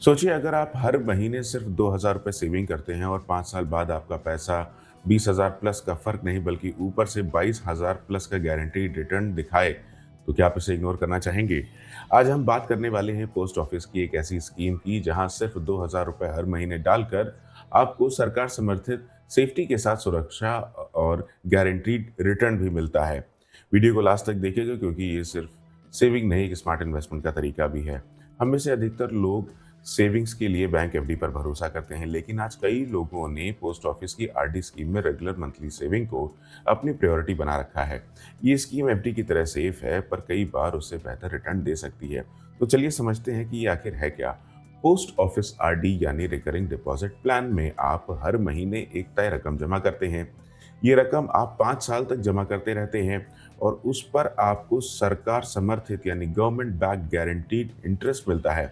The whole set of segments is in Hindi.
सोचिए अगर आप हर महीने सिर्फ 2,000 रुपये सेविंग करते हैं और 5 साल बाद आपका पैसा 20,000 प्लस का फर्क नहीं बल्कि ऊपर से 22,000 प्लस का गारंटीड रिटर्न दिखाए, तो क्या आप इसे इग्नोर करना चाहेंगे? आज हम बात करने वाले हैं पोस्ट ऑफिस की एक ऐसी स्कीम की जहां सिर्फ 2,000 रुपये हर महीने डालकर आपको सरकार समर्थित सेफ्टी के साथ सुरक्षा और गारंटीड रिटर्न भी मिलता है। वीडियो को लास्ट तक देखिएगा क्योंकि ये सिर्फ सेविंग नहीं, एक स्मार्ट इन्वेस्टमेंट का तरीका भी है। हम में से अधिकतर लोग सेविंग्स के लिए बैंक एफडी पर भरोसा करते हैं, लेकिन आज कई लोगों ने पोस्ट ऑफिस की आरडी स्कीम में रेगुलर मंथली सेविंग को अपनी प्रायोरिटी बना रखा है। ये स्कीम एफडी की तरह सेफ है, पर कई बार उससे बेहतर रिटर्न दे सकती है। तो चलिए समझते हैं कि ये आखिर है क्या। पोस्ट ऑफिस आरडी यानी रिकरिंग डिपॉजिट प्लान में आप हर महीने एक तय रकम जमा करते हैं। ये रकम आप 5 साल तक जमा करते रहते हैं और उस पर आपको सरकार समर्थित यानी गवर्नमेंट बैक गारंटीड इंटरेस्ट मिलता है।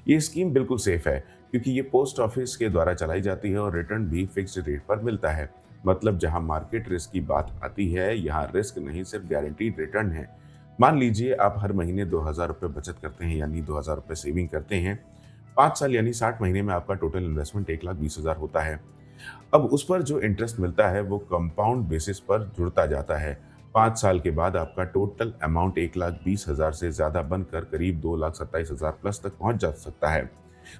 ये स्कीम बिल्कुल सेफ है क्योंकि ये पोस्ट ऑफिस के द्वारा चलाई जाती है और रिटर्न भी फिक्स्ड रेट पर मिलता है। मतलब जहां मार्केट रिस्क की बात आती है, यहाँ रिस्क नहीं सिर्फ गारंटीड रिटर्न है। मान लीजिए आप हर महीने 2,000 रुपये बचत करते हैं यानी 2,000 रुपये सेविंग करते हैं। 5 साल यानी 60 महीने में आपका टोटल इन्वेस्टमेंट 1,20,000 होता है। अब उस पर जो इंटरेस्ट मिलता है वो कंपाउंड बेसिस पर जुड़ता जाता है। 5 साल के बाद आपका टोटल अमाउंट 1,20,000 से ज्यादा बनकर करीब 2,27,000 प्लस तक पहुंच जा सकता है।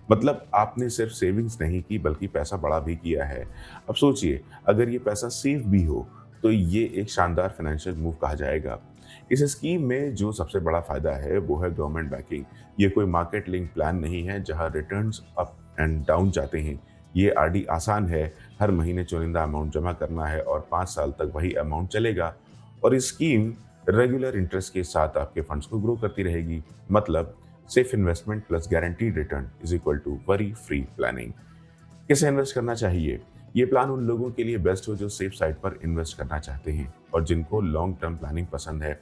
मतलब आपने सिर्फ सेविंग्स नहीं की बल्कि पैसा बड़ा भी किया है। अब सोचिए अगर ये पैसा सेफ भी हो तो ये एक शानदार फाइनेंशियल मूव कहा जाएगा। इस स्कीम में जो सबसे बड़ा फायदा है वो है गवर्नमेंट बैकिंग। ये कोई मार्केट लिंक प्लान नहीं है जहां रिटर्न्स अप एंड डाउन जाते हैं। ये आरडी आसान है, हर महीने चुनिंदा अमाउंट जमा करना है और 5 साल तक वही अमाउंट चलेगा। और ये स्कीम रेगुलर इंटरेस्ट के साथ आपके फंड्स को ग्रो करती रहेगी। मतलब safe investment plus guaranteed return is equal to worry free planning. किसे इन्वेस्ट करना चाहिए? ये प्लान उन लोगों के लिए बेस्ट हो जो सेफ साइड पर इन्वेस्ट करना चाहते हैं और जिनको लॉन्ग टर्म प्लानिंग पसंद है।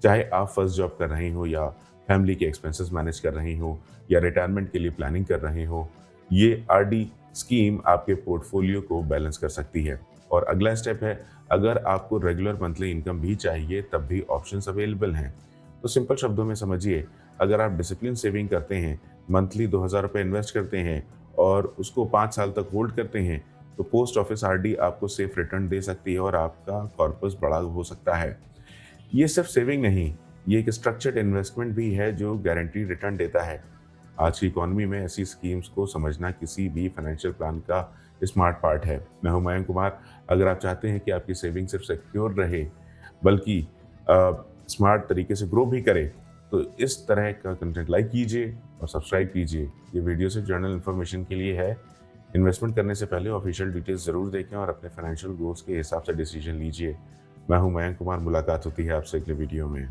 चाहे आप फर्स्ट जॉब कर रहे हो या फैमिली के एक्सपेंसेस मैनेज कर रहे हो या रिटायरमेंट के लिए प्लानिंग कर रहे हो, ये आरडी स्कीम आपके पोर्टफोलियो को बैलेंस कर सकती है। और अगला स्टेप है, अगर आपको रेगुलर मंथली इनकम भी चाहिए तब भी ऑप्शंस अवेलेबल हैं। तो सिंपल शब्दों में समझिए, अगर आप डिसिप्लिन सेविंग करते हैं, मंथली 2,000 रुपये इन्वेस्ट करते हैं और उसको 5 साल तक होल्ड करते हैं, तो पोस्ट ऑफिस आरडी आपको सेफ रिटर्न दे सकती है और आपका कॉर्पस बड़ा हो सकता है। ये सिर्फ सेविंग नहीं, ये एक स्ट्रक्चर्ड इन्वेस्टमेंट भी है जो गारंटीड रिटर्न देता है। आज की इकोनॉमी में ऐसी स्कीम्स को समझना किसी भी फाइनेंशियल प्लान का स्मार्ट पार्ट है। मैं हूं मयंक कुमार। अगर आप चाहते हैं कि आपकी सेविंग सिर्फ सिक्योर रहे बल्कि स्मार्ट तरीके से ग्रो भी करे, तो इस तरह का कंटेंट लाइक कीजिए और सब्सक्राइब कीजिए। ये वीडियो सिर्फ जर्नल इन्फॉर्मेशन के लिए है। इन्वेस्टमेंट करने से पहले ऑफिशियल डिटेल्स ज़रूर देखें और अपने फाइनेंशियल गोल्स के हिसाब से डिसीजन लीजिए। मैं हूं मयंक कुमार। मुलाकात होती है आपसे अगले वीडियो में।